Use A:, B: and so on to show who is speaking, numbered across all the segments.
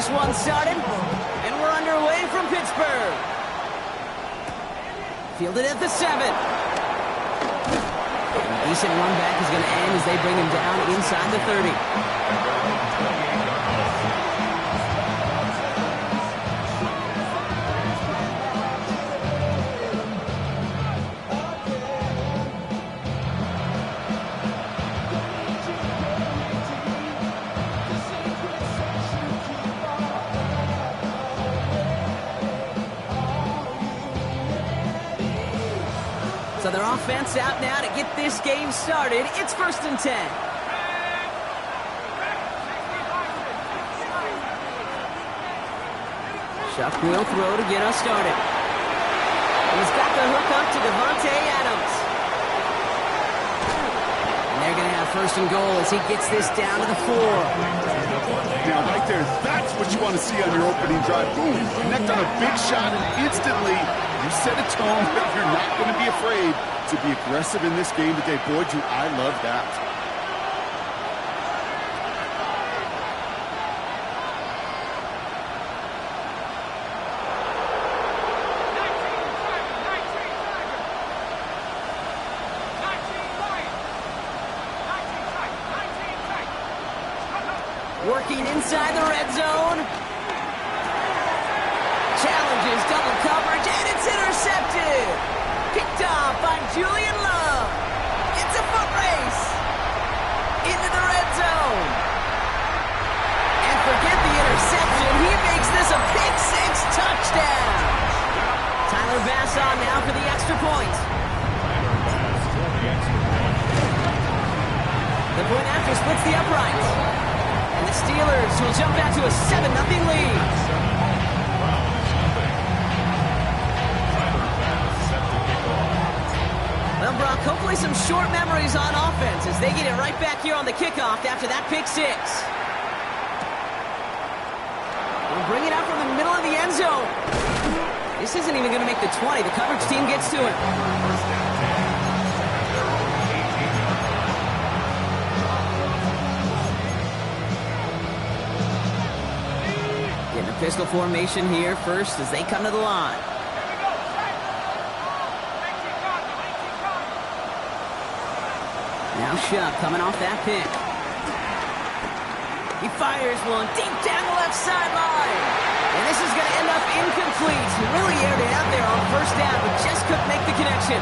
A: this one started, and we're underway from Pittsburgh. Fielded at the 7. A decent run back is going to end as they bring him down inside the 30. So their offense out now to get this game started. It's 1st and 10. Shuck will throw to get us started. He's got the hook up to Devontae Adams. And they're going to have 1st and goal as he gets this down to the 4.
B: Now, right there, that's what you want to see on your opening drive. Boom, connect on a big shot, and instantly you set a tone that you're not going to be afraid to be aggressive in this game today. Boy, do I love that.
A: Working inside the red zone. Challenges double coverage, and it's intercepted. Picked off by Julian Love. It's a foot race into the red zone. And forget the interception. He makes this a pick 6 touchdown. Tyler Bass on now for the extra point. The point after splits the uprights. And the Steelers will jump out to a 7-0 lead. Well, Brock, hopefully some short memories on offense as they get it right back here on the kickoff after that pick 6. We'll bring it out from the middle of the end zone. This isn't even going to make the 20. The coverage team gets to it. Getting a pistol formation here first as they come to the line. Now Shuck coming off that pick. He fires one deep down the left sideline. And this is going to end up incomplete. He really aired it out there on 1st down, but just couldn't make the connection.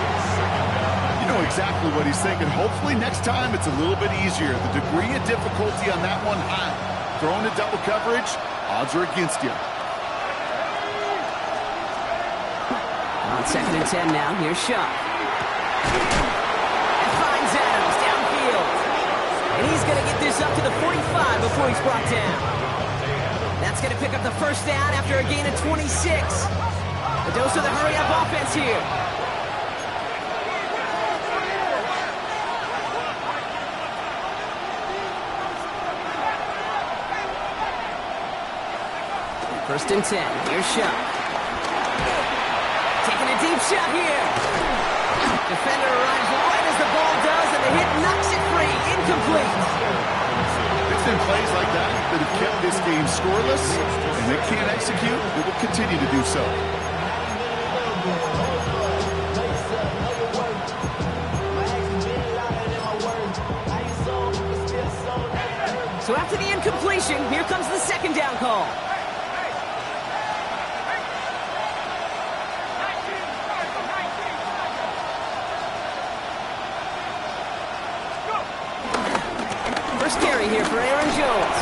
B: You know exactly what he's thinking. Hopefully next time it's a little bit easier. The degree of difficulty on that one high. Throwing to double coverage, odds are against you.
A: On 2nd and 10 now, here's Shuck. And he's going to get this up to the 45 before he's brought down. That's going to pick up the 1st down after a gain of 26. A dose of the hurry-up offense here. First and 10. Here's Shuck. Taking a deep shot here. Defender arrives right as the ball does, and the hit knocks it free. Incomplete.
B: It's been plays like that that have kept this game scoreless, and they can't execute. It will continue to do so.
A: So after the incompletion, here comes the 2nd down call. Here for Aaron Jones.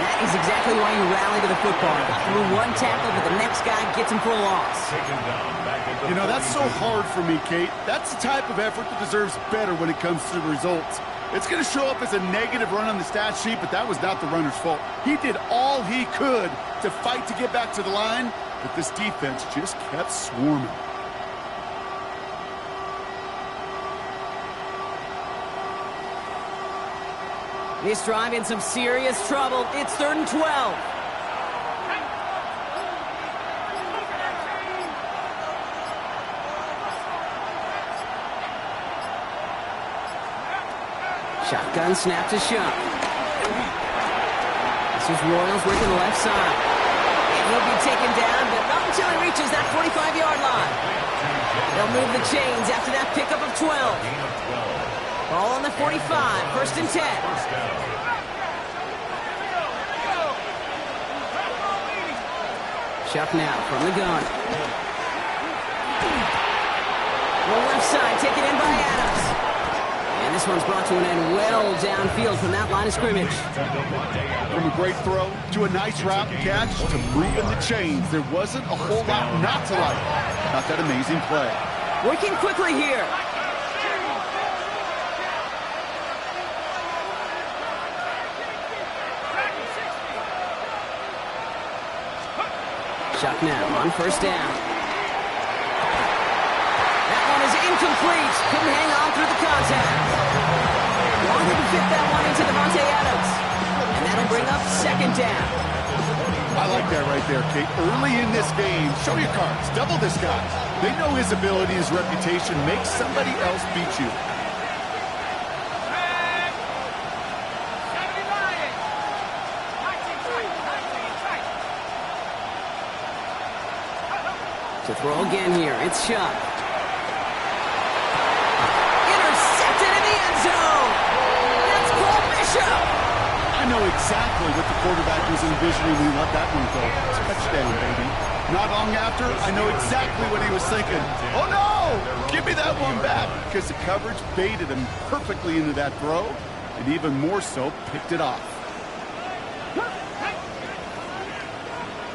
A: That is exactly why you rally to the football. Got through one tackle, but the next guy gets him for a loss.
B: You know, that's so hard for me, Kate. That's the type of effort that deserves better when it comes to the results. It's going to show up as a negative run on the stat sheet, but that was not the runner's fault. He did all he could to fight to get back to the line, but this defense just kept swarming.
A: This drive in some serious trouble. It's 3rd and 12. Shotgun snap to Shuck. This is Royals working the left side. And he'll be taken down, but not until he reaches that 45-yard line. They'll move the chains after that pickup of 12. Ball on the 45, first and 10. Chuck now from the gun. The left side taken in by Adams. And this one's brought to an end well downfield from that line of scrimmage.
B: From a great throw to a nice route catch to moving the chains, there wasn't a whole lot not to like. Not that amazing play.
A: Working quickly here. Chuck now on first down. That one is incomplete. Couldn't hang on through the contact. Wanted to fit that one into Devontae Adams. And that'll bring up second down.
B: I like that right there, Kate. Early in this game, show your cards. Double this guy. They know his ability, his reputation. Make somebody else beat you.
A: To throw again here, it's Chuck. Intercepted in the end zone. That's Cole Bishop.
B: I know exactly what the quarterback was envisioning when he let that one go. Touchdown, baby. Not long after, I know exactly what he was thinking. Oh, no! Give me that one back. Because the coverage baited him perfectly into that throw, and even more so, picked it off.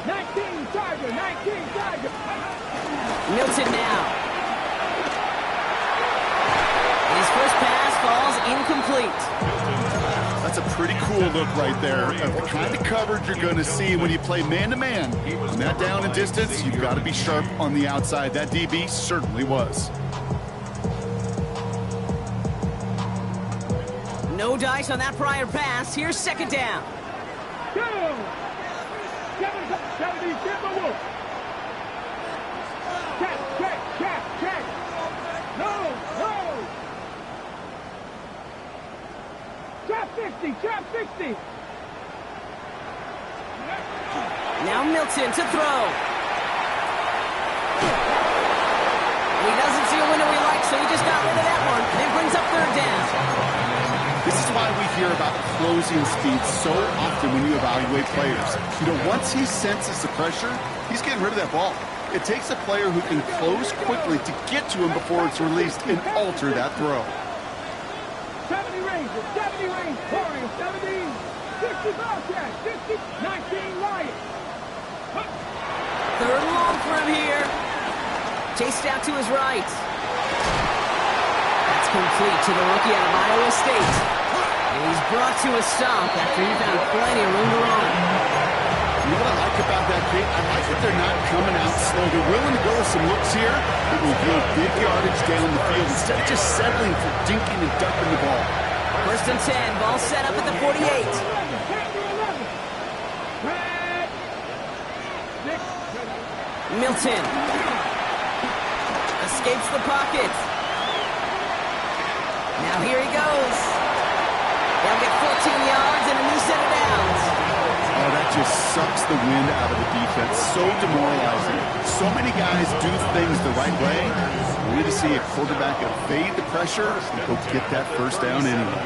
C: 19 Tiger.
A: Milton now. His first pass falls incomplete.
B: That's a pretty cool look right there of the kind of coverage you're going to see when you play man-to-man. On that down and distance, you've got to be sharp on the outside. That DB certainly was.
A: No dice on that prior pass. Here's second down.
C: Go! 70, Timberwolf. Check. No. Trap 50.
A: Now Milton to throw. He doesn't see a window he likes, so he just got rid of that one. And it brings up third down.
B: This is why we hear about closing speed so often when you evaluate players. You know, once he senses the pressure, he's getting rid of that ball. It takes a player who can close quickly to get to him before it's released and alter that throw.
C: 70 range, 70, 60 Bobcat, 60, 19 Lions.
A: Third and long for him here. Chased out to his right. That's complete to the rookie out of Iowa State. And he's brought to a stop after he found plenty of room to run.
B: You know what I like about that, Kate? I like that they're not coming out slow. They're willing to go with some looks here that will give big yardage down the field instead of just settling for dinking and ducking the ball.
A: First and 10, ball set up at the 48. Milton escapes the pocket. Now here he goes. They'll get 14 yards and a new set of downs.
B: Oh, that just sucks the wind out of the defense. So demoralizing. So many guys do things the right way. We need to see a quarterback evade the pressure and go get that first down anyway.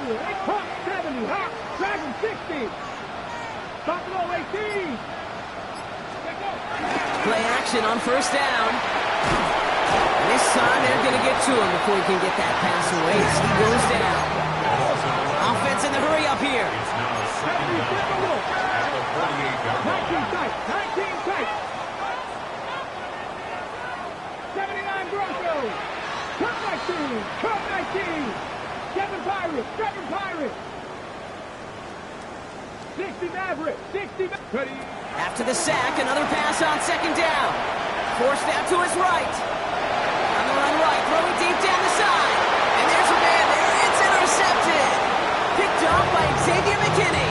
C: 70, Dragon 60. Buffalo 18.
A: Play action on first down. And this time they're going to get to him before he can get that pass away. He goes down. Offense in the hurry up here.
C: 19 tight. 79 Broncos. Cut 19. 7 Pirates. 60 Mavericks. 60 Ready.
A: After the sack, another pass on second down. Forced out to his right. On the run right, throwing deep down the side. And there's a man there. It's intercepted. Picked off by Xavier McKinney.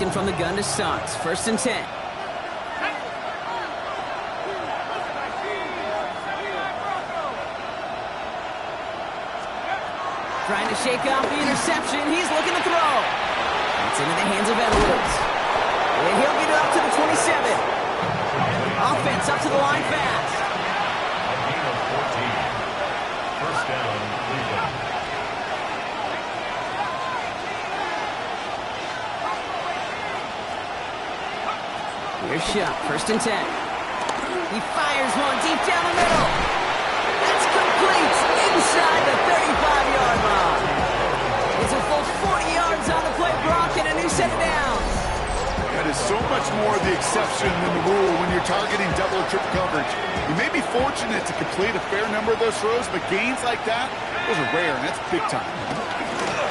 A: Looking from the gun to start. 1st and 10. Trying to shake off the interception. He's looking to throw. It's into the hands of Edwards. And he'll get it up to the 27. Offense up to the line fast.
D: A gain of 14. 1st down, Cleveland.
A: Here's shot. 1st and 10. He fires one deep down the middle. That's complete inside the 35-yard line. It's a full 40 yards on the play, Brock, and a new set of downs.
B: That is so much more the exception than the rule when you're targeting double or triple coverage. You may be fortunate to complete a fair number of those throws, but gains like that, those are rare, and that's big time.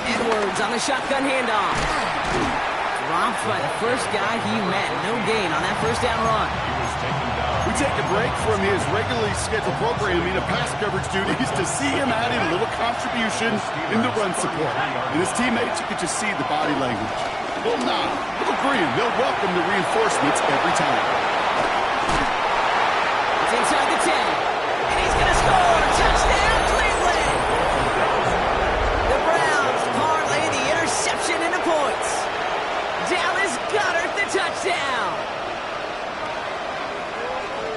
A: Edwards on the shotgun handoff. Dropped by the first guy he met. No gain on that 1st down run.
D: He was taken down.
B: We take a break from his regularly scheduled programming of pass coverage duties to see him adding a little contribution in the run support. And his teammates, you can just see the body language. A little nod, a little grin. They'll welcome the reinforcements every time.
A: It's inside the 10. And he's going to score. Touchdown, Cleveland. The Browns parlay the interception into points. Dallas Goedert the touchdown.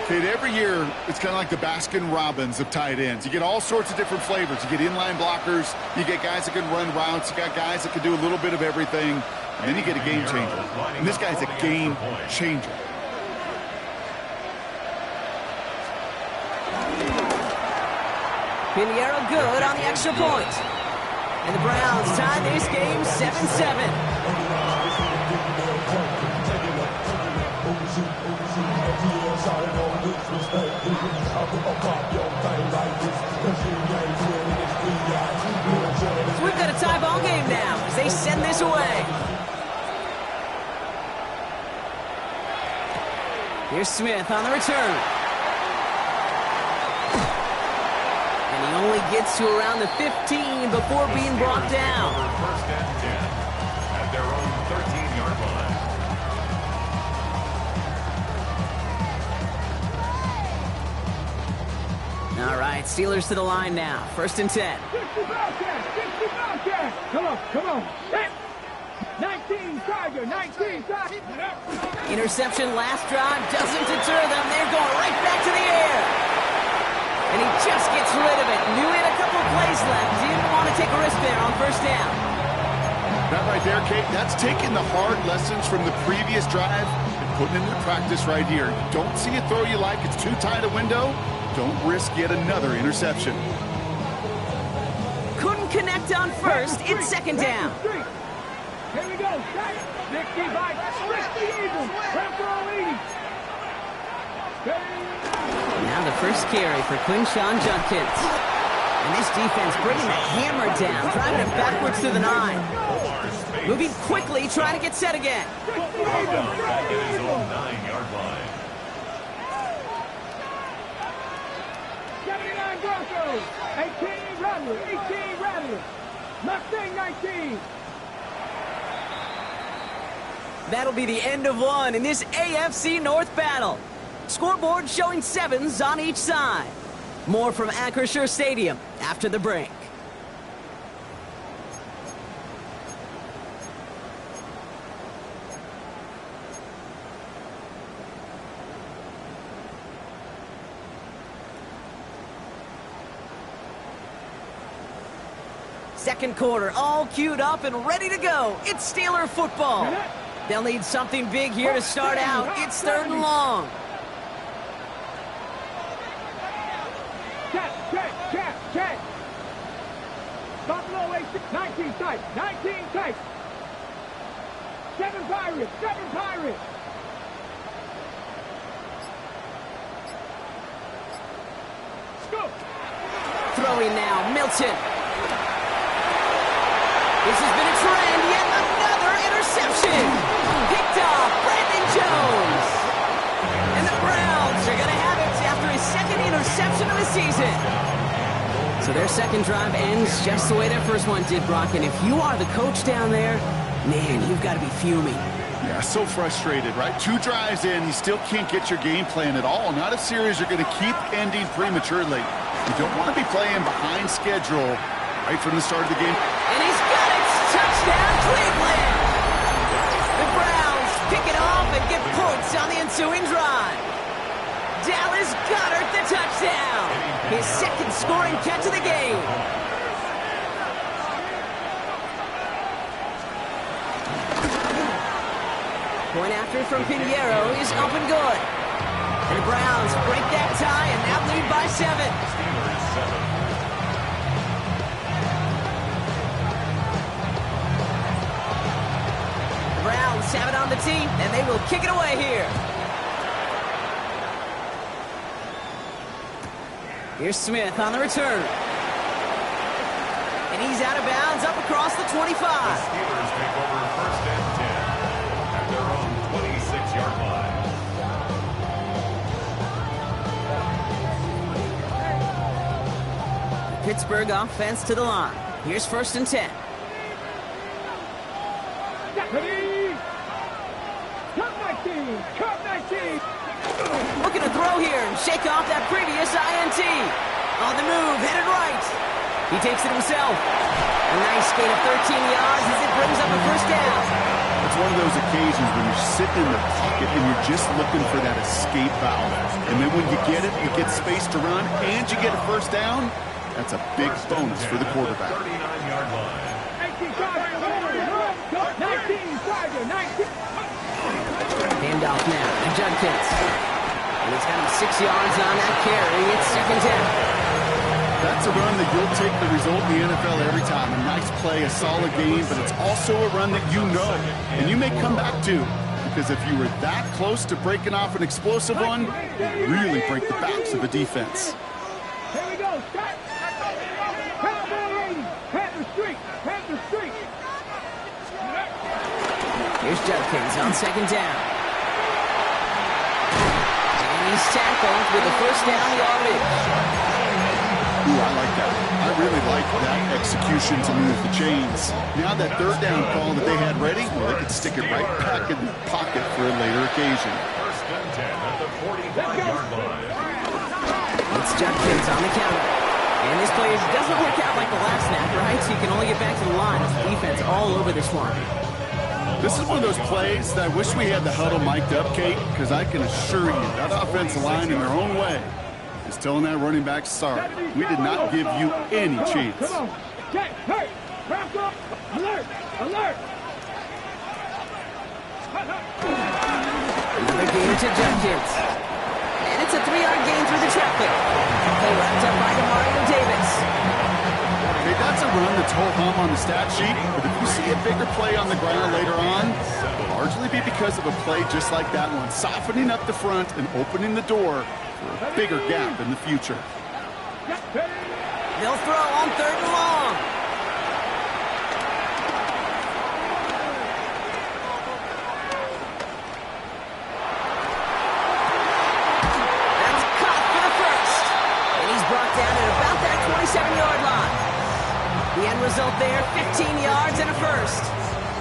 B: Kate, every year, it's kind of like the Baskin-Robbins of tight ends. You get all sorts of different flavors. You get inline blockers. You get guys that can run routes. You got guys that can do a little bit of everything. And then you get a game changer. And this guy's a game changer.
A: Pinheiro good on the extra point. And the Browns tie this game 7-7. So we've got a tie ball game now as they send this away. Here's Smith on the return. And he only gets to around the 15 before being brought down.
D: 1st and 10 at their own 13-yard line.
A: All right, Steelers to the line now. 1st and 10.
C: 60 Bobcat! 60 Bobcat! Come on. Hey. 19 Tiger! 19 Tiger!
A: Interception last drive doesn't deter them. They're going right back to the air. And he just gets rid of it. Knew he had a couple plays left. Didn't want to take a risk there on 1st down.
B: That right there, Kate, that's taking the hard lessons from the previous drive and putting it into practice right here. You don't see a throw you like, it's too tight a window. Don't risk yet another interception.
A: Couldn't connect on 1st. It's 2nd down.
C: Here we go. 60 by 60 Eagles. Temporal 80.
A: Now the first carry for Quinshawn Judkins. And this defense bringing the hammer down, driving it backwards to the 9. Moving quickly, trying to get set again.
D: Brought down back at his own 9-yard line.
C: 79 Broncos. 18 Rattlers. 18 Rattlers. Mustang 19.
A: That'll be the end of one in this AFC North battle. Scoreboard showing 7s on each side. More from Acrisure Stadium after the break. Second quarter, all queued up and ready to go. It's Steeler football. They'll need something big here to start out. It's 3rd and long.
C: Check. Buffalo 19 tight. 19 tight. 7 Pirates. Go.
A: Throwing now, Milton. This has been a trend, yet another interception. Picked off Brandon Jones. And the Browns are going to have it after his 2nd interception of the season. So their 2nd drive ends just the way their 1st one did, Brock. And if you are the coach down there, man, you've got to be fuming.
B: Yeah, so frustrated, right? 2 drives in, you still can't get your game plan at all. Not a series you're going to keep ending prematurely. You don't want to be playing behind schedule right from the start of the game.
A: And he's got it! Touchdown, Cleveland! The Browns pick it off and get points on the ensuing drive. Dallas Goedert the touchdown! His second scoring catch of the game. Point after from Pinheiro is up and good. And the Browns break that tie and now lead by 7.
D: Steelers 7.
A: The Browns have it on the tee, and they will kick it away here. Here's Smith on the return. And he's out of bounds up across the 25.
D: The Steelers take over first and 10 at their own 26-yard line.
A: Pittsburgh offense to the line. Here's first and 10. Looking to throw here and shake off that previous INT. On the move, headed right. He takes it himself. A nice gain of 13 yards as it brings up a first down.
B: It's one of those occasions when you're sitting in the pocket and you're just looking for that escape valve. And then when you get it, you get space to run, and you get a first down. That's a big bonus for the quarterback.
D: 39-yard line.
C: 19.
A: Handoff now to Judkins. And he's got him 6 yards on that carry. It's second down.
B: That's a run that you'll take the result in the NFL every time. A nice play, a solid game, but it's also a run that you know and you may come back to, because if you were that close to breaking off an explosive one, you really break the backs of a defense.
C: Here we go. Start. Panther Street. Panther Street.
A: Here's Judkins on second down. And he's tackled with a first down yardage.
B: Ooh, I like that. I really like that execution to move the chains. Now that third down call that they had ready, well, they could stick it right back in the pocket for a later occasion.
D: First and 10 at the 45-yard line.
A: It's Judkins on the counter. And this play doesn't work out like the last snap, right? So you can only get back to the line. It's the defense all over this one.
B: This is one of those plays that I wish we had the huddle mic'd up, Kate, because I can assure you that offensive line in their own way is telling that running back, sorry, we did not give you any chance.
C: Come on. Get hurt. Wrap up. Alert. Alert.
A: Another gain to Judkins. And it's a 3-yard gain through the traffic. Play wrapped up by Mario Davis.
B: Okay, that's a run that's whole hum on the stat sheet, but if you see a bigger play on the ground later on, it'll largely be because of a play just like that one, softening up the front and opening the door for a bigger gap in the future.
A: They'll throw on third and long. That's caught for the first. And he's brought down at about that 27-yard line. The end result there, 15 yards and a first.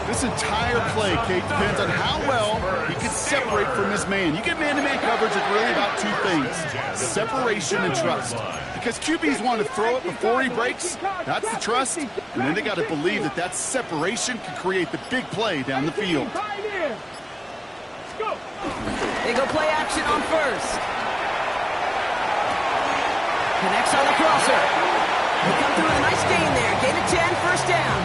B: This entire play, Kate, depends on how well he can separate from his man. You get man-to-man coverage, it's really about 2 things, separation and trust. Because QBs want to throw it before he breaks, that's the trust, and then they got to believe that that separation can create the big play down the field.
A: They go play action on first. Connects on the crosser. They come through with a nice gain there. Gain of 10, first down.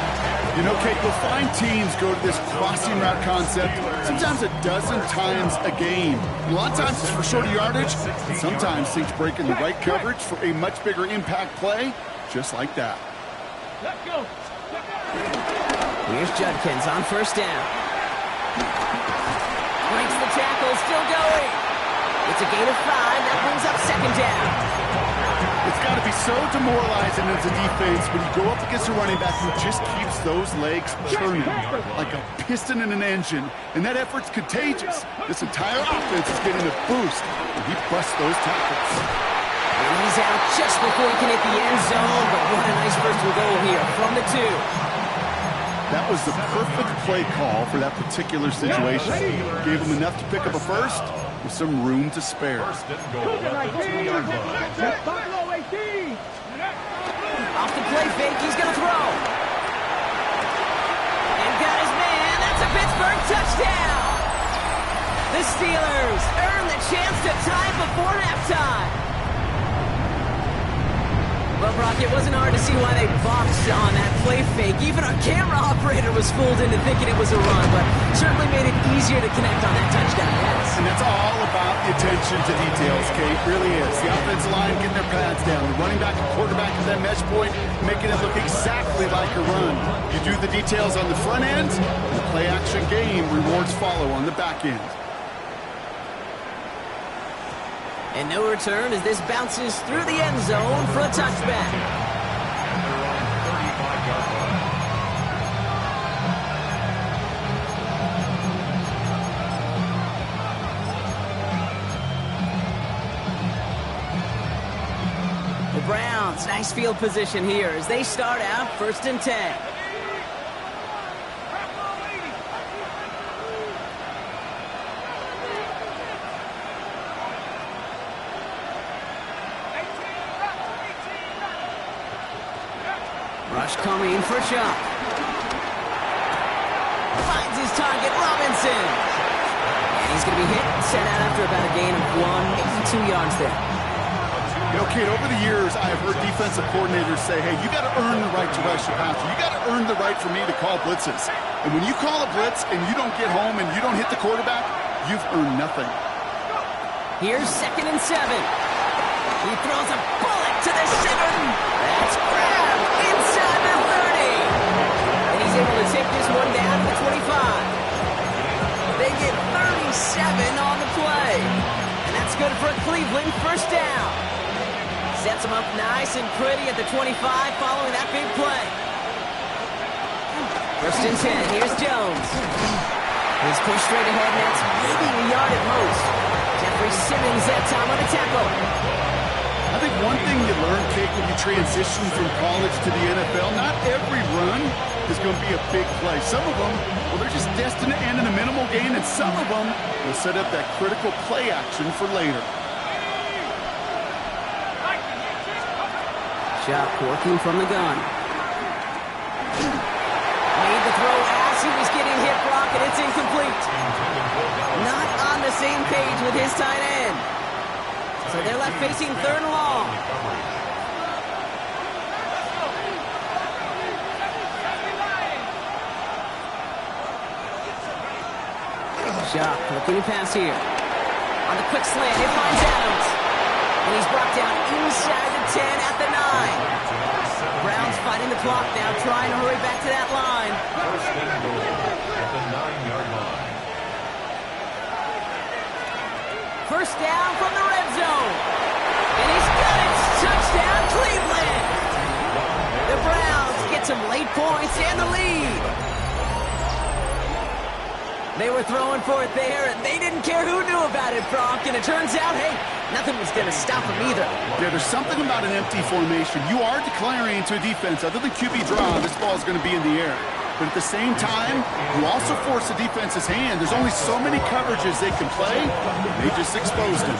B: You know, Kate, you'll find teams go to this crossing route concept sometimes a dozen times a game. And a lot of times it's for shorter yardage, and sometimes things break in the right coverage for a much bigger impact play, just like that.
C: Let's go.
A: Here's Judkins on first down. Breaks the tackle, still going. It's a gain of 5. That brings up second down.
B: It's got to be so demoralizing as a defense when you go up against a running back who just keeps those legs churning like a piston in an engine. And that effort's contagious. This entire offense is getting a boost when he busts those tackles.
A: And he's out just before he can hit the end zone, but what a nice first and goal here from the 2.
B: That was the perfect play call for that particular situation. Gave him enough to pick up a first with some room to spare.
D: First and goal at the 2-yard line.
A: Off the play fake, he's going to throw. And got his man. That's a Pittsburgh touchdown. The Steelers earn the chance to tie before halftime. Well, Brock, it wasn't hard to see why they boxed on that play fake. Even our camera operator was fooled into thinking it was a run, but certainly made it easier to connect on that touchdown, yes.
B: And that's all about the attention to details, Kate. Really is. The offensive line getting their pads down. The running back and quarterback at that mesh point, making it look exactly like a run. You do the details on the front end, the play-action game, rewards follow on the back end.
A: And no return as this bounces through the end zone for a touchback.
D: And they're on 35-yard line.
A: The Browns, nice field position here as they start out 1st and 10. Rush coming for Chuck. Finds his target, Robinson. And he's going to be hit and sent out after about a gain of 1, maybe 2 yards there.
B: You know, Kate, over the years, I have heard defensive coordinators say, hey, you got to earn the right to rush your passer. You got to earn the right for me to call blitzes. And when you call a blitz and you don't get home and you don't hit the quarterback, you've earned nothing.
A: Here's 2nd and 7. He throws a bullet to the center. That's grabbed inside the 30. And he's able to take this one down to the 25. They get 37 on the play. And that's good for a Cleveland first down. Sets him up nice and pretty at the 25 following that big play. 1st and 10. Here's Jones. He's pushed straight ahead, and that's maybe a yard at most. Jeffrey Simmons that time on the tackle.
B: I think one thing you learn, Kate, when you transition from college to the NFL, not every run is going to be a big play. Some of them, well, they're just destined to end in a minimal gain, and some of them will set up that critical play action for later.
A: Chuck working from the gun. Made the throw as he was getting hit, Brock, and it's incomplete. Not on the same page with his tight end. So they're left facing 3rd and long. Chuck looking to pass here. On the quick slant, it finds Adams. And he's brought down inside the 10 at the 9. Browns fighting the clock now, trying to hurry back to that line.
D: First and goal at the 9-yard line.
A: First down from the red zone. And he's got it. Touchdown, Cleveland. The Browns get some late points and the lead. They were throwing for it there, and they didn't care who knew about it, Brock. And it turns out, hey, nothing was going to stop them either.
B: Yeah, there's something about an empty formation. You are declaring to a defense, other than QB draw, this ball is going to be in the air. But at the same time, you also force the defense's hand. There's only so many coverages they can play. They just exposed him.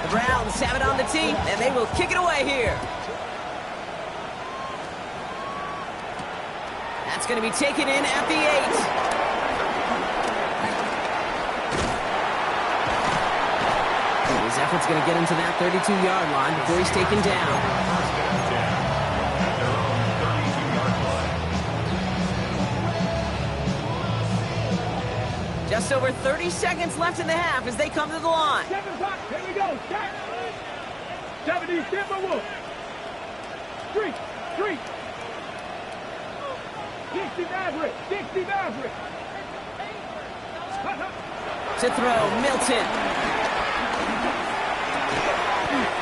A: The Browns have it on the tee, and they will kick it away here. That's going to be taken in at the 8. His effort's going to get him to that 32-yard line before he's taken down. Just over 30 seconds left in the half as they come to the line.
C: 7 o'clock, here we go, start. 70 Timberwolves. Street. 60 Maverick.
A: To throw, Milton.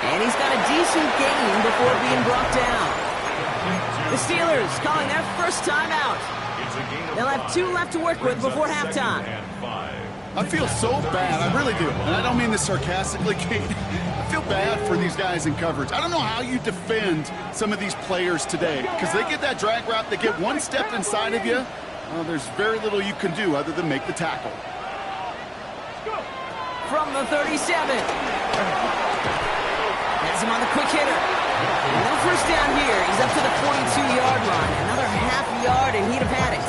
A: And he's got a decent gain before being brought down. The Steelers calling their first time out. They'll have 2 left to work with before halftime.
B: I feel so bad. I really do. And I don't mean this sarcastically, Kate. I feel bad for these guys in coverage. I don't know how you defend some of these players today because they get that drag route, they get one step inside of you. Well, there's very little you can do other than make the tackle.
A: From the 37. Has him on the quick hitter. No first down here. He's up to the 42-yard line. Another half yard, and he'd have had it.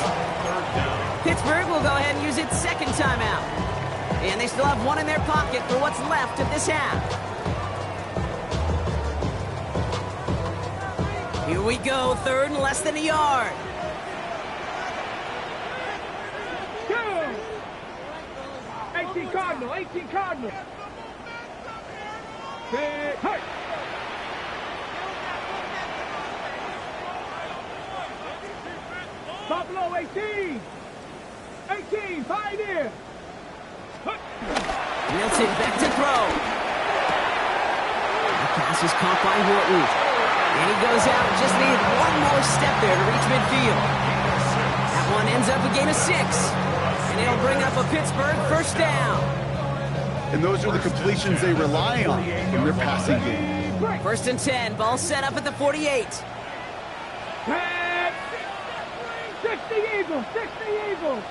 A: Pittsburgh will go ahead and use its second timeout. And they still have one in their pocket for what's left of this half. Here we go, third and less than a yard.
C: 18 Cardinal, 18 Cardinal. Hey. Buffalo 18. 18, Pioneer.
A: Milton back to throw. The pass is caught by Horton. And he goes out and just needed one more step there to reach midfield. That one ends up a gain of 6. And it'll bring up a Pittsburgh first down.
B: And those are the completions they rely on in their passing game.
A: First and 10, ball set up at the 48.
C: 60 Eagles, 60 Eagles.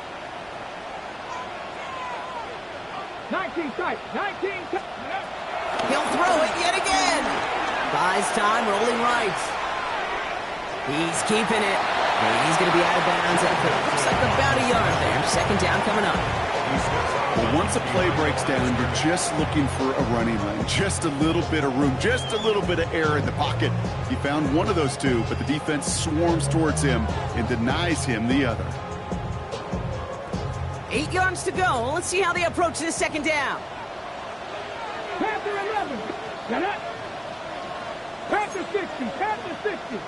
C: 19 tight, 19 tight.
A: He'll throw it yet again. Buys time, rolling right. He's keeping it. And he's going to be out of bounds after looks like about a yard there. Second down coming up.
B: Well, once a play breaks down, you're just looking for a running lane. Just a little bit of room, just a little bit of air in the pocket. He found one of those two, but the defense swarms towards him and denies him the other.
A: 8 yards to go. Let's see how they approach this second down.
C: Panther 11. Got it. Panther 60. Panther 60.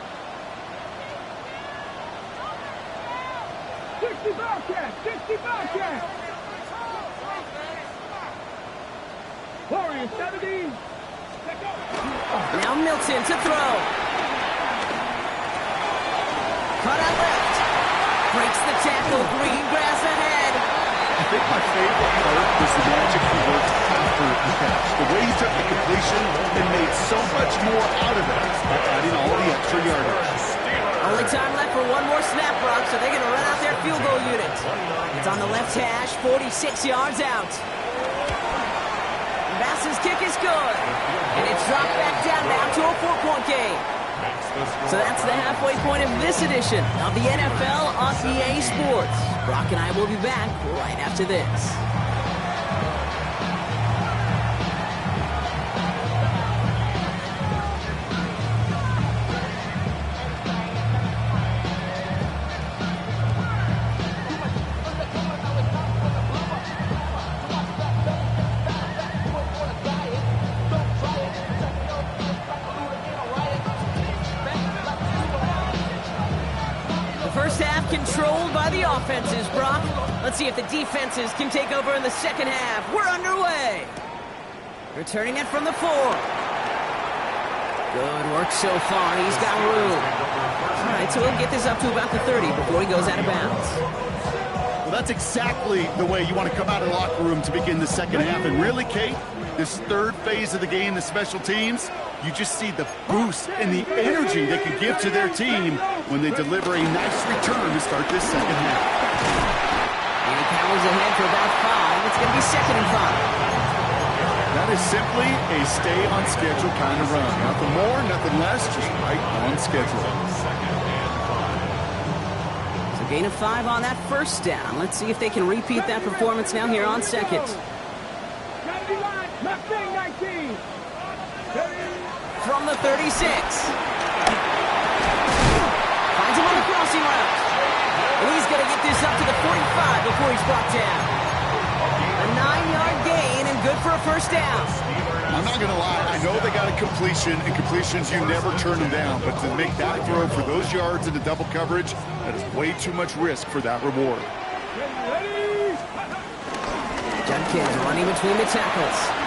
C: 60 Bobcat. 60 Bobcat. Warriors 70.
A: Now Milton to throw. Cut out left. Breaks the tackle. Green grass ahead.
B: I think my favorite part was the magic he worked after the catch. The way he took the completion and made so much more out of it by adding all the extra yardage.
A: Only time left for one more snap, Brock, so they're going to run out their field goal unit. It's on the left hash, 46 yards out. Bass's kick is good. And it's dropped back down now to a 4-point game. So that's the halfway point of this edition of the NFL on EA Sports. Brock and I will be back right after this. First half controlled by the offenses, Brock. Let's see if the defenses can take over in the second half. We're underway. Returning it from the 4. Good work so far. He's got room. All right, so he'll get this up to about the 30 before he goes out of bounds.
B: Well, that's exactly the way you want to come out of the locker room to begin the second half. And really, Kate, this third phase of the game, the special teams, you just see the boost and the energy they can give to their team when they deliver a nice return to start this second half.
A: And he powers ahead for about 5. It's going to be second and 5.
B: That is simply a stay-on-schedule kind of run. Nothing more, nothing less, just right on schedule.
A: So gain of 5 on that first down. Let's see if they can repeat that performance now here on second. From the 36. Finds him on the crossing route. And he's going to get this up to the 45 before he's brought down. A 9-yard gain and good for a first down.
B: I'm not going to lie. I know they got a completion, and completions, you never turn them down. But to make that throw for those yards into double coverage, that is way too much risk for that reward.
A: Judkins running between the tackles.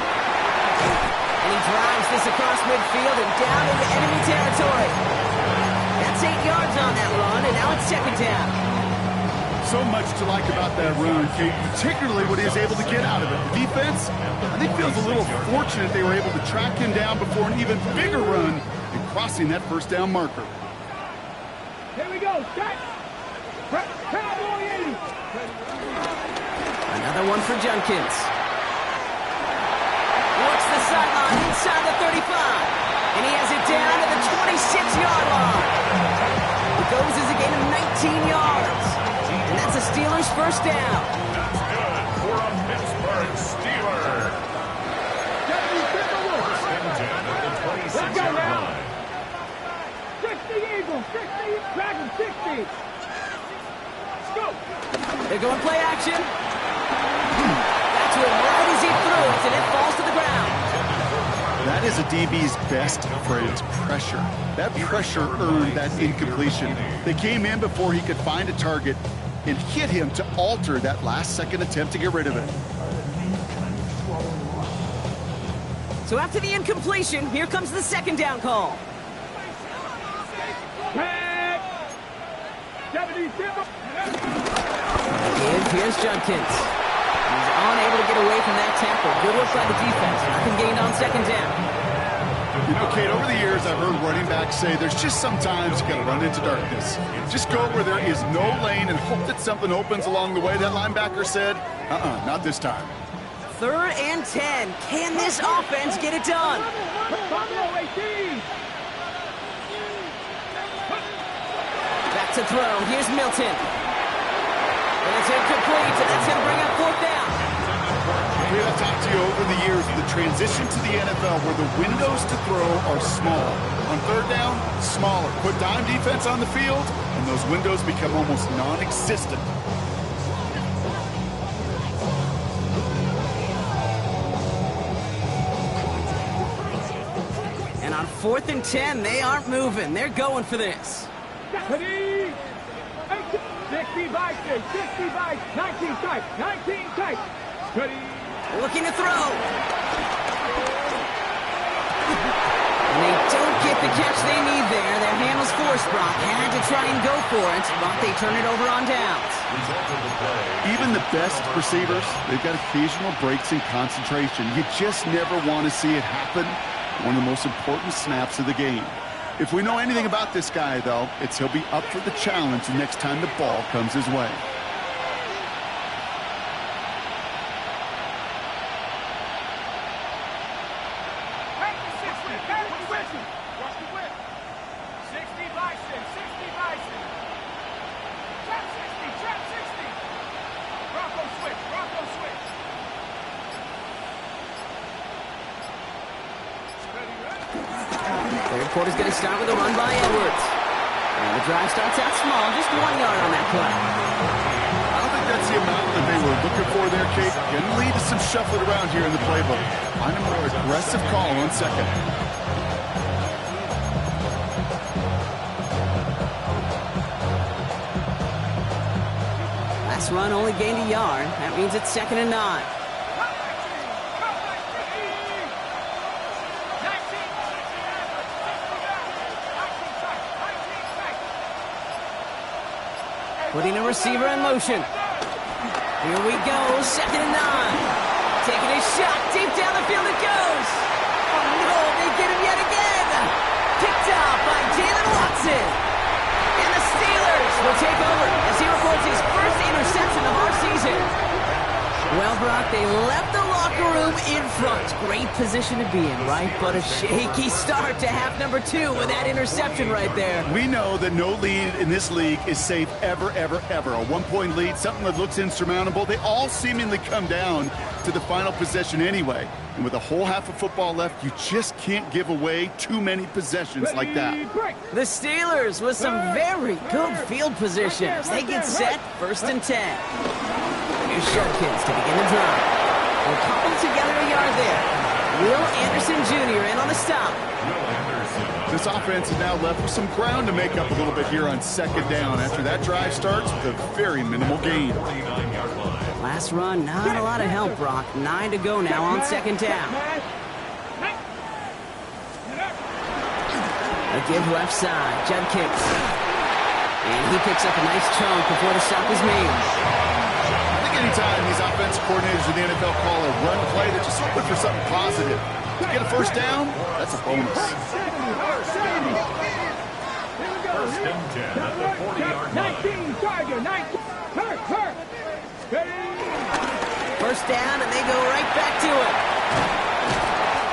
A: And he drives this across midfield and down into enemy territory. That's 8 yards on that run, and now it's second down.
B: So much to like about that run, Kate, particularly what he was able to get out of it. The defense, I think, feels a little fortunate they were able to track him down before an even bigger run and crossing that first down marker.
C: Here we go. Set. Cowboy 80.
A: Another one for Junkins. Works the sideline inside the 35. And he has it down to the 26-yard line. It goes as a gain of 19 yards. And that's a Steelers first down.
D: That's good for a Pittsburgh Steeler. First and 10 at the 26-yard line.
C: 60 Eagles. 60. Dragon 60. Let's go.
A: They're going play action. That's it right as he threw it, and it falls to the ground.
B: That is a DB's best phrase, pressure. That pressure earned that incompletion. They came in before he could find a target and hit him to alter that last-second attempt to get rid of it.
A: So after the incompletion, here comes the second down call.
C: Tag. 77.
A: And here's Junkins. He's unable to get away from that tackle. Good work by the defense. Nothing gained on second down.
B: You know, Kate, over the years, I've heard running backs say there's just sometimes you got to run into darkness. Just go where there is no lane and hope that something opens along the way. That linebacker said, not this time.
A: 3rd and 10. Can this offense get it done?
C: Buffalo 18.
A: Back to throw. Here's Milton. And it's incomplete, and that's going to bring up 4th down.
B: We have talked to you over the years of the transition to the NFL where the windows to throw are small. On 3rd down, smaller. Put dime defense on the field, and those windows become almost non-existent.
A: And on 4th and 10, they aren't moving. They're going for this.
C: 60 by 6. 60 by 19 tight. 19 tight. Ready.
A: Looking to throw. And they don't get the catch they need there. Their hand was forced, Brock. Had to try and go for it, but they turn it over on downs.
B: Even the best receivers, they've got occasional breaks in concentration. You just never want to see it happen. One of the most important snaps of the game. If we know anything about this guy, though, it's he'll be up for the challenge the next time the ball comes his way.
A: Quarter's going to start with a run by Edwards. And the drive starts out small, just 1 yard on that play.
B: I don't think that's the amount that they were looking for there, Kate. Going to lead to some shuffling around here in the playbook. Find a more aggressive call on second.
A: Last run only gained a yard. That means it's 2nd and 9. Putting a receiver in motion. Here we go, 2nd and 9. Taking a shot, deep down the field it goes. Oh no, they get him yet again. Picked up by Jalen Watson. And the Steelers will take over as he records his first interception of our season. Well, Brock, they left the locker room in front. Great position to be in, right? But a shaky start to half number 2 with that interception right there.
B: We know that no lead in this league is safe ever, ever, ever. A 1-point lead, something that looks insurmountable. They all seemingly come down to the final possession anyway. And with a whole half of football left, you just can't give away too many possessions like that.
A: The Steelers with some very good field positions. They get set, 1st and 10. Here's Junkins to begin the drive. We'll couple together a yard there. Will Anderson Jr. in on the stop.
B: This offense is now left with some ground to make up a little bit here on 2nd down after that drive starts with a very minimal gain.
A: Last run, not a lot of help, Brock. 9 to go now on 2nd down. A give left side, Junkins. And he picks up a nice chunk before the stop is made.
B: I think anytime these offensive coordinators in the NFL call a run play, they're just hoping for something positive. To get a first down, that's a bonus.
D: First and 10 at the 40-yard line.
C: 19, Tiger, 19. Hurt.
A: First down, and they go right back to it.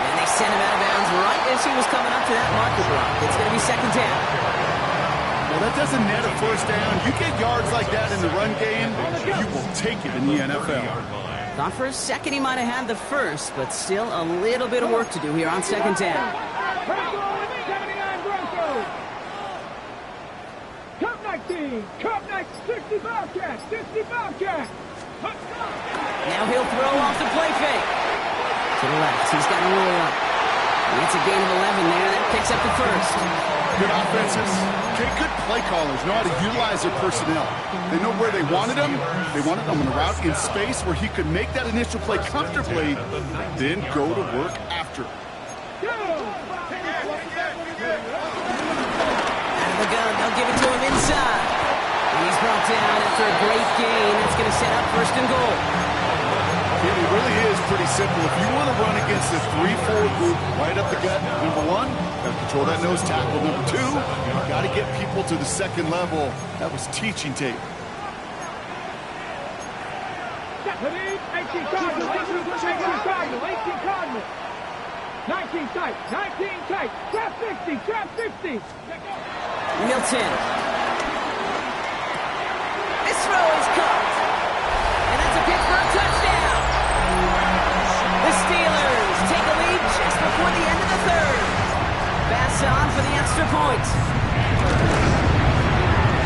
A: And they send him out of bounds right as he was coming up to that marker block. It's going to be second down.
B: Well, that doesn't net a first down. You get yards like that in the run game, you will take it in the NFL.
A: Thought for a second he might have had the first, but still a little bit of work to do here on second down.
C: 79 Broncos. Cup 19, 60 Bobcats, 60 Bobcats.
A: Now he'll throw off the play fake. To the left, he's got to roll up. It's a gain of 11 there. That picks up the first.
B: Good offenses. Okay, good play callers know how to utilize their personnel. They know where they wanted them. They wanted them on a route in space where he could make that initial play comfortably, then go to work after.
C: Go!
A: Out of the gun, they'll give it to him inside. And he's brought down after a great gain. That's going to set up first and goal.
B: It really is pretty simple. If you want to run against the 3-4 group right up the gut, number one, got to control that nose tackle. Number two, you've got to get people to the second level. That was teaching tape.
C: 18 Cardinals, 18 Cardinals. 19 tight, trap 50.
A: Milton. This throw is caught. And that's a pick for a touchdown. The Steelers take a lead just before the end of the third. Pass on for the extra point.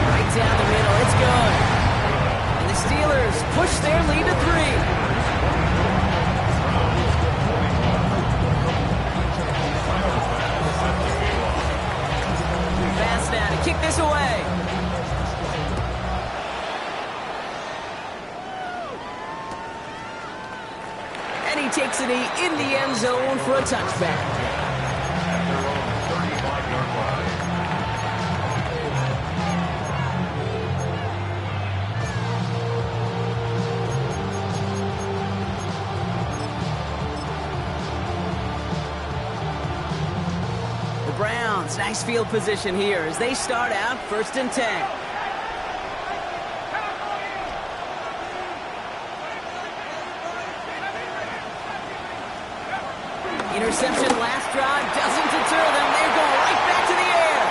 A: Right down the middle, it's good. And the Steelers push their lead to 3. Pass now to kick this away. And he takes it in the end zone for a touchback. Browns, nice field position here as they start out first and 10. Interception last drive doesn't deter them. They go right back to the air.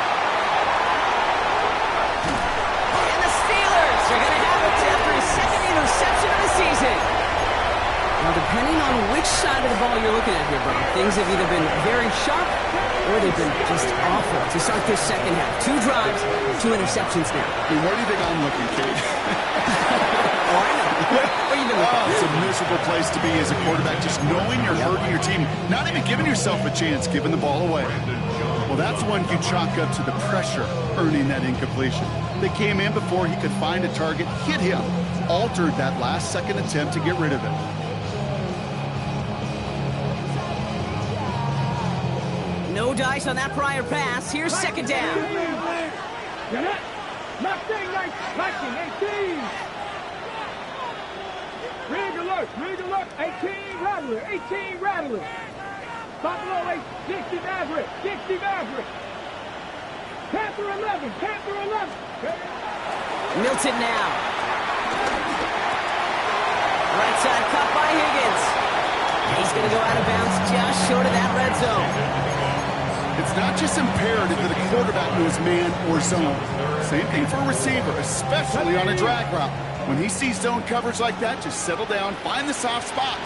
A: And the Steelers are going to have it after his second interception of the season. Now, depending on which side of the ball you're looking at here, Brock, things have either been very sharp or they've been just awful to start this second half. 2 drives, 2 interceptions now.
B: Where do you think I'm looking, Kate?
A: Oh, I know. Where you been looking?
B: It's a miserable place to be as a quarterback, just knowing you're hurting your team, not even giving yourself a chance, giving the ball away. Well, that's when you chalk up to the pressure, earning that incompletion. They came in before he could find a target, hit him, altered that last-second attempt to get rid of it.
A: No dice on that prior pass. Here's second down.
C: Mustang 19, 18. Rig alert, 18 Rattler. Buffalo 8, 60 Maverick. Panther 11.
A: Milton now. Right side cut by Higgins. He's going to go out of bounds just short of that red zone.
B: It's not just imperative that a quarterback knows man or zone. Same thing for a receiver, especially on a drag route. When he sees zone coverage like that, just settle down, find the soft spot,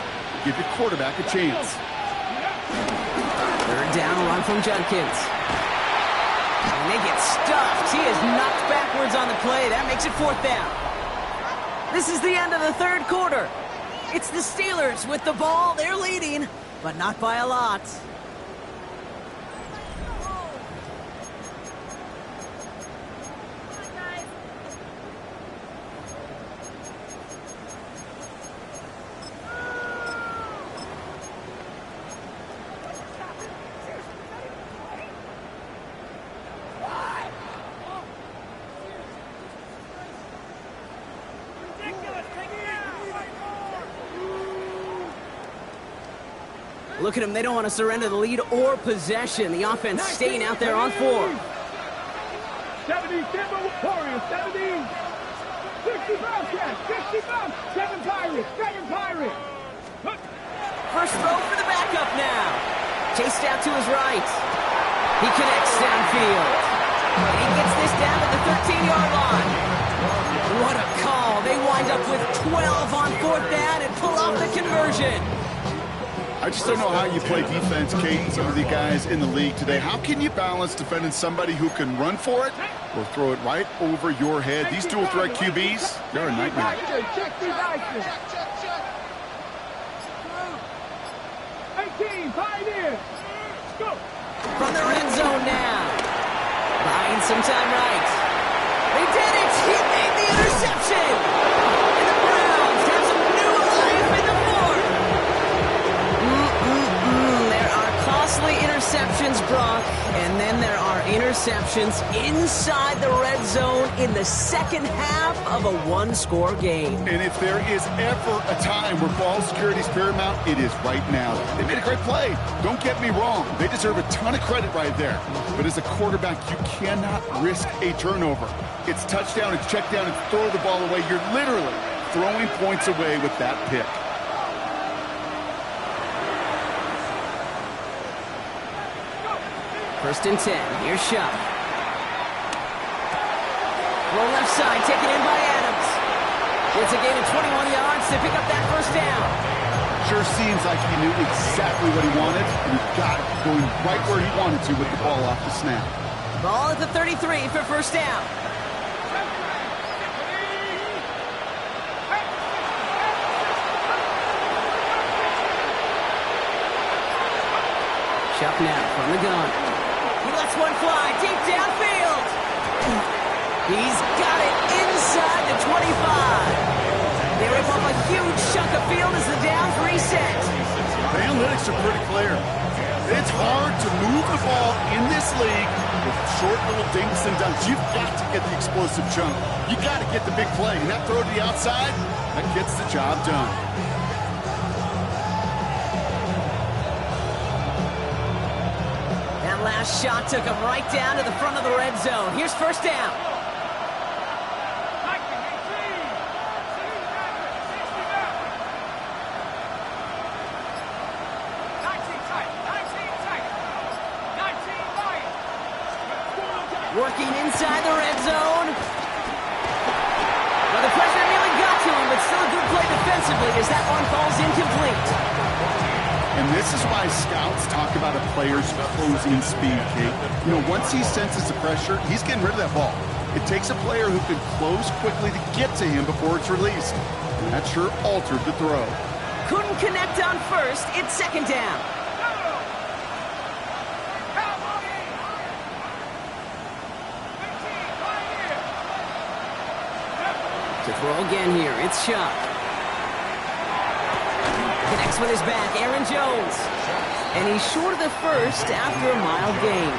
B: give your quarterback a chance.
A: Third down, run from Judkins. And they get stuffed. He is knocked backwards on the play. That makes it fourth down. This is the end of the third quarter. It's the Steelers with the ball. They're leading, but not by a lot. Look at them. They don't want to surrender the lead or possession. The offense staying out there on 4.
C: 70 Timber Warriors, 70. 60 Bobcats, 60 Bobcats, 7 Pirates, 7 Pirates.
A: First throw for the backup now. Chased out to his right. He connects downfield. And he gets this down to the 13-yard line. What a call. They wind up with 12 on 4th down and pull off the conversion.
B: I just don't know how you play defense, Kate, and some of the guys in the league today. How can you balance defending somebody who can run for it or throw it right over your head? These dual threat QBs, they're a nightmare.
C: Check these ices. 18, Pioneers. Go.
A: From the red zone now. Buying some time right. They did it. He made the interception. And the Browns have some new life in the fourth. There are costly interceptions, Brock. And then there are interceptions inside the red zone in the second half of a one-score game.
B: And if there is ever a time where ball security is paramount, it is right now. They made a great play. Don't get me wrong. They deserve a ton of credit right there. But as a quarterback, you cannot risk a turnover. It's touchdown, it's check down, it's throw the ball away. You're literally throwing points away with that pick.
A: First and 10. Here's Shuck. Roll left side, taken in by Adams. It's a gain of 21 yards to pick up that first down.
B: Sure seems like he knew exactly what he wanted, and he got it, going right where he wanted to with the ball off the snap.
A: Ball at the 33 for first down. Shuck now from the gun. He lets one fly deep downfield. He's got it inside the 25. They rip off a huge chunk of field as the downs reset.
B: The analytics are pretty clear. It's hard to move the ball in this league with short little dinks and dunks. You've got to get the explosive chunk. You got to get the big play. And that throw to the outside, that gets the job done.
A: That last shot took him right down to the front of the red zone. Here's first down. Working inside the red zone. Well, the pressure nearly got to him, but still a good play defensively as that one falls incomplete.
B: And this is why scouts talk about a player's closing speed, Kate. You know, once he senses the pressure, he's getting rid of that ball. It takes a player who can close quickly to get to him before it's released. And that sure altered the throw.
A: Couldn't connect on first. It's second down. To throw again here, it's Shuck. Connects with his back, Aaron Jones. And he's short of the first after a mild gain.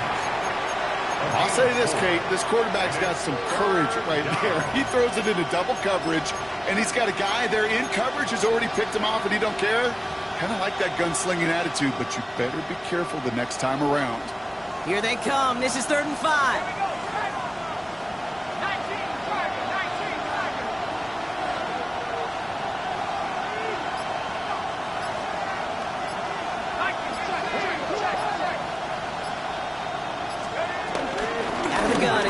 B: I'll say this, Kate, this quarterback's got some courage right there. He throws it into double coverage, and he's got a guy there in coverage who's already picked him off, and he don't care. Kind of like that gunslinging attitude, but you better be careful the next time around.
A: Here they come. This is 3rd and 5.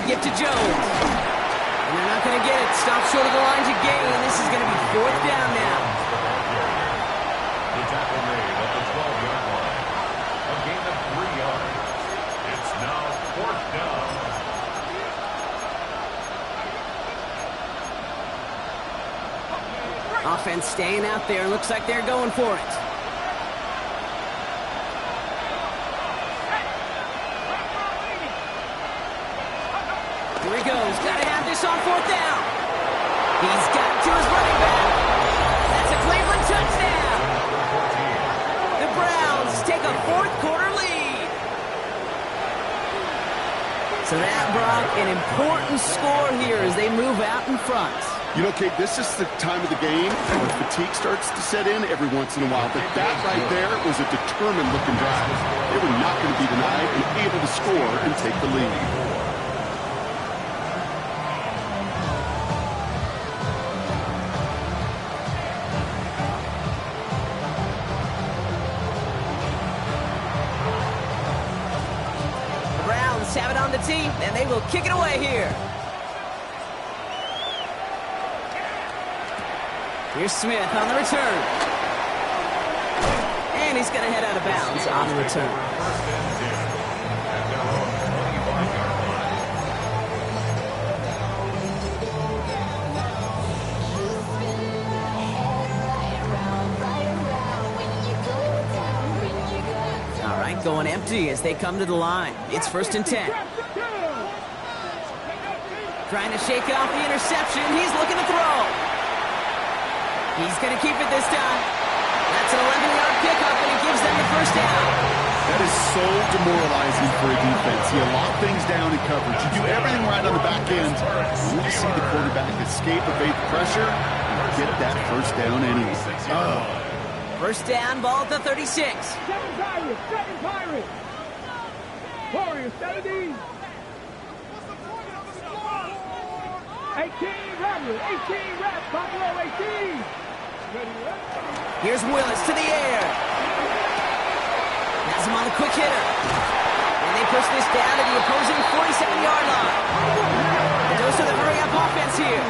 A: Get to Jones. And they're not going to get it. Stop short of the line to gain. This is going to be 4th down now.
D: The tackle made at the 12-yard line. A gain of 3 yards. It's now 4th down.
A: Offense staying out there. Looks like they're going for it. Here he goes. Got to have this on 4th down. He's got to his running back. That's a Cleveland touchdown. The Browns take a 4th quarter lead. So that, Brock, an important score here as they move out in front.
B: You know, Kate, this is the time of the game where fatigue starts to set in every once in a while. But that right there was a determined-looking drive. They were not going to be denied and able to score and take the lead.
A: The Browns have it on the tee, and they will kick it away here. Here's Smith on the return. And he's going to head out of bounds on the return. All right, going empty as they come to the line. It's 1st and 10. Trying to shake off the interception. He's looking to throw. He's going to keep it this time. That's an 11-yard pickup, and he gives them the 1st down.
B: That is so demoralizing for a defense. You lock things down in coverage. You do everything right on the back end. You want to see the quarterback escape, evade the pressure, and get that 1st down anyway. Oh.
A: 1st down, ball at the 36.
C: 7 Pirates, 7 Pirates. Warriors, 70. 18 Rebels, 18 Reps, Buffalo 18.
A: Here's Willis to the air. Has him on the quick hitter. And they push this down to the opposing 47-yard line. It goes to the hurry-up offense here.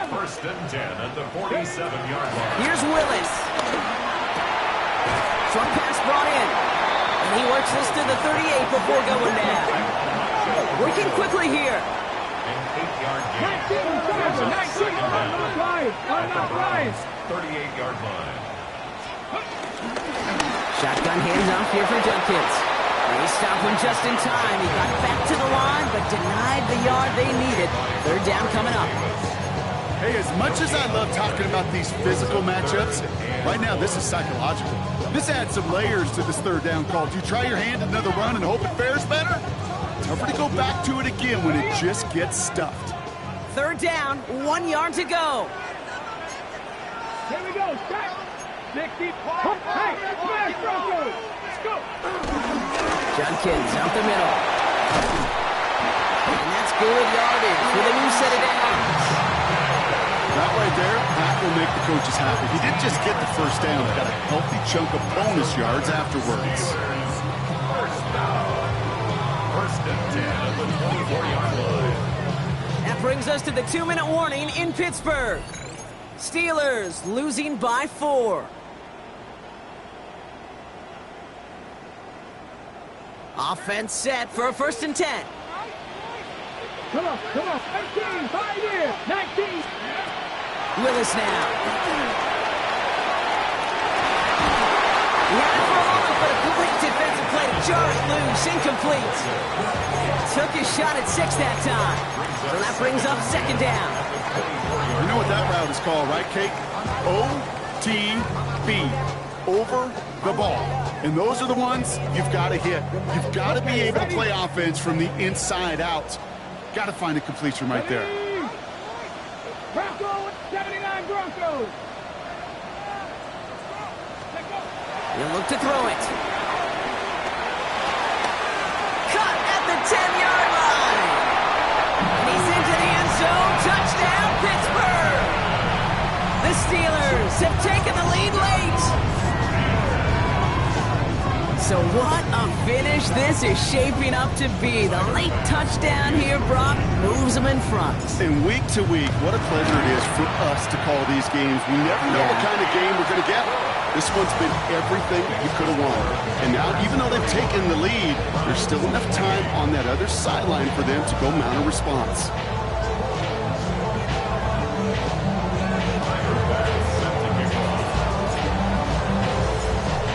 D: First and 10 at the 47-yard line.
A: Here's Willis. Short pass brought in. And he works this to the 38 before going down. Working quickly here.
D: An 8-yard gain.
C: 19, on the line.
D: 38-yard line.
A: Shotgun hands off here for Junkins. They stop him just in time. He got back to the line, but denied the yard they needed. 3rd down coming up.
B: Hey, as much as I love talking about these physical matchups, right now this is psychological. This adds some layers to this 3rd down call. Do you try your hand at another run and hope it fares better? Tougher to go back to it again when it just gets stuffed.
A: 3rd down, 1 yard to go.
C: Here we go, strike. 60. Hey, smash, Broncos. Let's go.
A: Junkins out the middle. And that's good yardage with a new set of downs.
B: That right there, that will make the coaches happy. He didn't just get the 1st down, he got a healthy chunk of bonus yards afterwards.
D: First and 10 at the 24-yard line.
A: That brings us to the 2-minute warning in Pittsburgh. Steelers losing by 4. Offense set for a 1st and 10.
C: Come on. 18, 5 here. 19.
A: Willis now. He had it for a moment, but a quick defensive play to jar it loose. Incomplete. Took his shot at 6 that time. So that brings up 2nd down.
B: You know what that route is called, right, Kate? OTB. Over the ball. And those are the ones you've got to hit. You've got to be able to play offense from the inside out. Got to find a completion right there.
C: Broncos, 79 Broncos.
A: He'll look to throw it. Cut at the 10-yard line. And he's into the end zone. Touchdown, Pittsburgh. The Steelers have taken the lead late. So what a finish this is shaping up to be. The late touchdown here, Brock, moves them in front.
B: And week to week, what a pleasure it is for us to call these games. We never know what kind of game we're going to get. This one's been everything you could have wanted. And now, even though they've taken the lead, there's still enough time on that other sideline for them to go mount a response.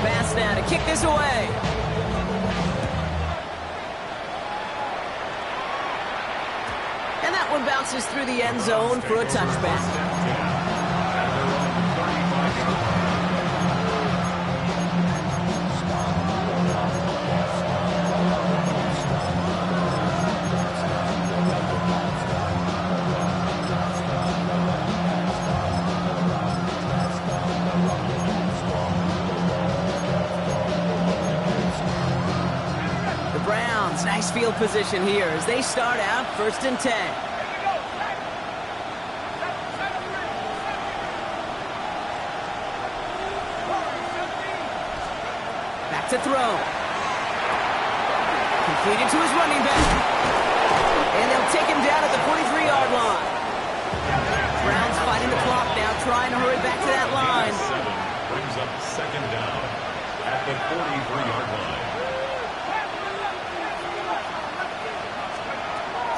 A: Pass now to kick this away. And that one bounces through the end zone for a touchback. Nice field position here as they start out 1st and 10. Back to throw. Completed to his running back. And they'll take him down at the 43-yard line. Browns fighting the clock now, trying to hurry back to that line.
D: 7 brings up 2nd down at the 43-yard line.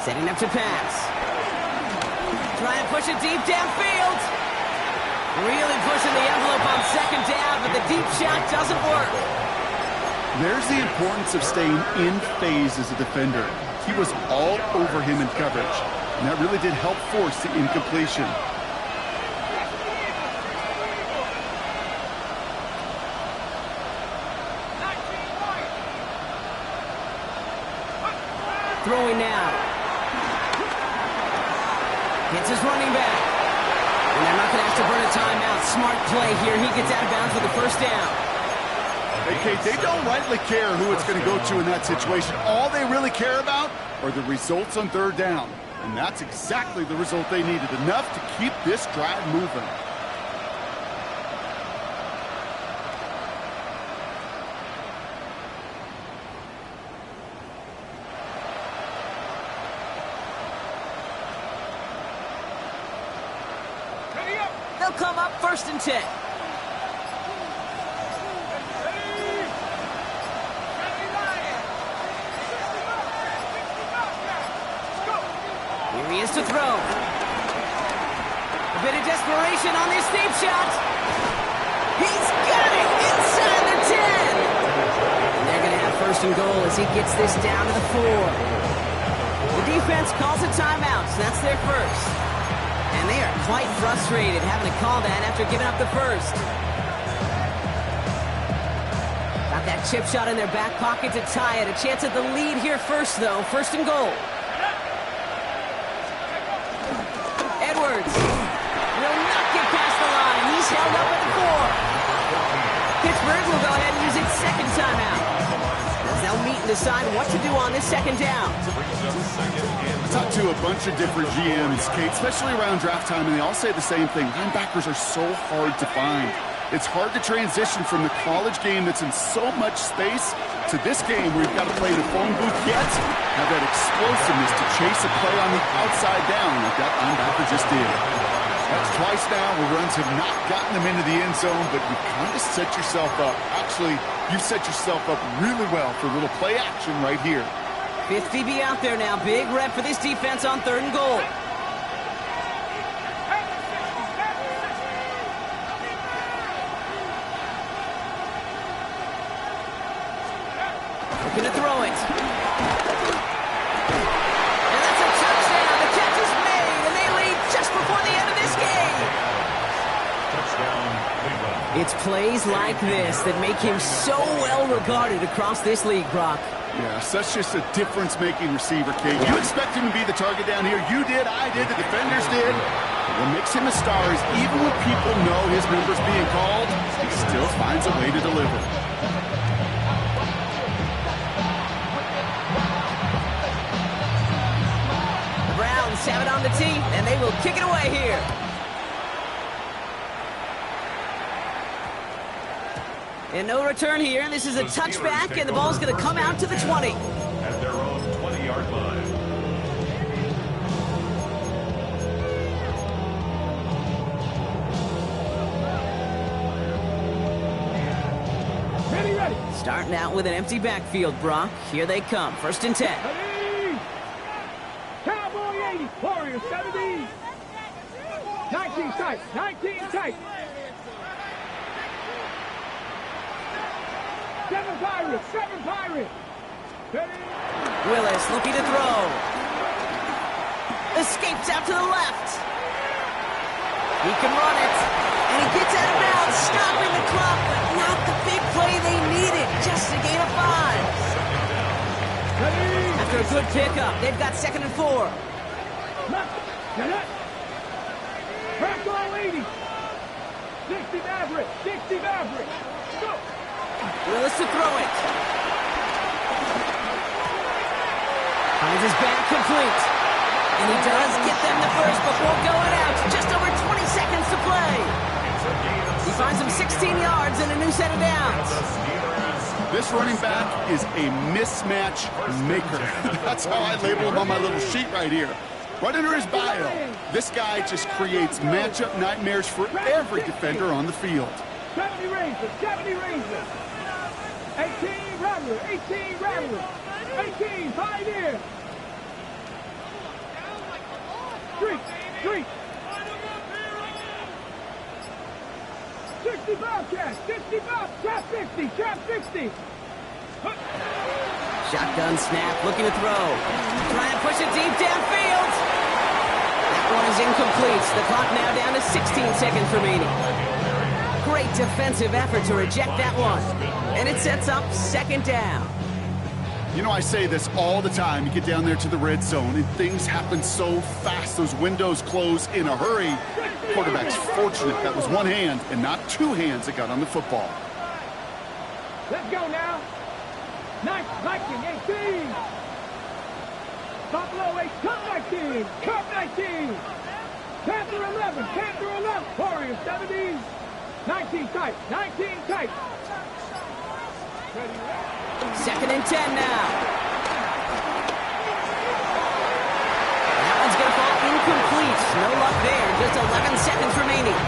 A: Setting up to pass. Trying to push it deep downfield. Really pushing the envelope on 2nd down, but the deep shot doesn't work.
B: There's the importance of staying in phase as a defender. He was all over him in coverage, and that really did help force the incompletion.
A: Throwing now. Hits his running back. And they're not going to have to burn a timeout. Smart play here. He gets out of bounds with the 1st down.
B: Hey, Kate, they don't rightly care who it's going to go to in that situation. All they really care about are the results on 3rd down. And that's exactly the result they needed. Enough to keep this drive moving.
A: They'll come up 1st and 10. Here he is to throw. A bit of desperation on this deep shot. He's got it inside the 10. And they're going to have 1st and goal as he gets this down to the 4. The defense calls a timeout, so that's their 1st. And they are quite frustrated having to call that after giving up the 1st. Got that chip shot in their back pocket to tie it. A chance at the lead here first, though. 1st and goal. Edwards will not get past the line. He's held up at the 4. Pittsburgh will go ahead and use its 2nd timeout. As they'll meet and decide what to do on this 2nd down.
B: I talked to a bunch of different GMs, Kate, especially around draft time, and they all say the same thing. Linebackers are so hard to find. It's hard to transition from the college game that's in so much space to this game where you've got to play in a phone booth yet have that explosiveness to chase a play on the outside down like that linebacker just did. That's twice now where runs have not gotten them into the end zone, but you kind of set yourself up. Actually, you've set yourself up really well for a little play action right here.
A: 5th DB out there now. Big rep for this defense on 3rd and goal. Looking to throw it. And that's a touchdown. The catch is made, and they lead just before the end of this game.
D: Touchdown, Cleveland.
A: It's plays like this that make him so well regarded across this league, Brock.
B: Yeah, such just a difference-making receiver, Kate. You expect him to be the target down here. You did, I did, the defenders did. But what makes him a star is even when people know his number's being called, he still finds a way to deliver.
A: The Browns have it on the tee, and they will kick it away here. And no return here, and this is a touchback, and the ball's going to come out to the 20.
D: At their own 20-yard line.
C: Ready.
A: Starting out with an empty backfield, Brock. Here they come, 1st and 10.
C: Ready. Cowboy 80, Warrior 70. 19 tight, 19 tight. 7 Pirates. Ready.
A: Willis looking to throw. Escapes out to the left. He can run it. And he gets out of bounds, stopping the clock, but not the big play they needed. Just a gain of 5.
C: Ready.
A: After a good pickup, they've got 2nd and 4.
C: Crack all 80. 60 Maverick. Go.
A: Willis to throw it. Finds his back complete. And he does get them the first before going out. Just over 20 seconds to play. He finds him 16 yards and a new set of downs.
B: This running back is a mismatch maker. That's how I label him on my little sheet right here. Right under his bio, this guy just creates matchup nightmares for every defender on the field.
C: 70 Rangers, 70 Rangers. 18 Rattlers, 18 Rattlers. 18 Pioneers. Street. 60 Bobcats, 60 Bob, trap 60.
A: Shotgun snap, looking to throw. Trying to push it deep downfield. That one is incomplete. The clock now down to 16 seconds remaining. Great defensive effort to reject that one. And it sets up second down.
B: You know, I say this all the time. You get down there to the red zone, and things happen so fast. Those windows close in a hurry. Quarterback's fortunate that was one hand and not two hands that got on the football.
C: Let's go now. Viking 18. Buffalo 8, Cup 19. Panther 11. Warriors 17. 19 tight.
A: Second and 10 now. That one's going to fall incomplete. No luck there. Just 11 seconds remaining.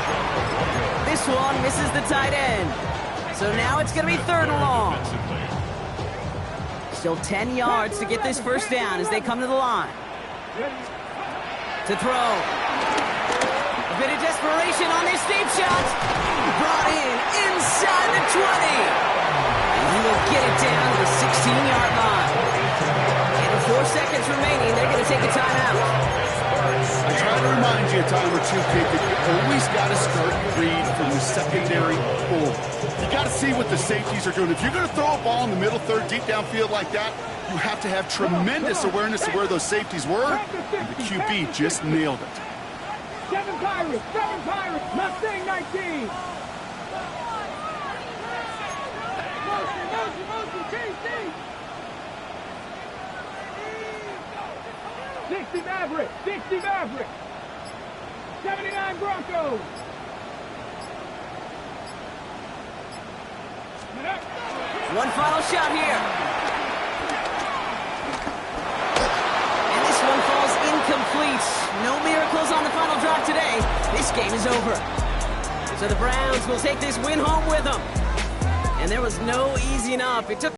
A: This one misses the tight end. So now it's going to be third and long. Still 10 yards to get this first down as they come to the line. To throw. A bit of desperation on this deep shot. Brought in inside the 20. And he will get it down to the 16-yard line. And with 4 seconds remaining, they're going to take a timeout.
B: I try to remind you a time or two, kid, that you always got to start read from the secondary forward. You got to see what the safeties are doing. If you're going to throw a ball in the middle third, deep downfield like that, you have to have tremendous awareness of where those safeties were, and the QB just nailed it.
C: 7 Pirates, Mustang 19. Motion, KC. 60 Maverick. 79 Broncos.
A: One final shot here. And this one falls incomplete. No miracles on the final drive today. This game is over. So the Browns will take this win home with them. And there was no easing up. It took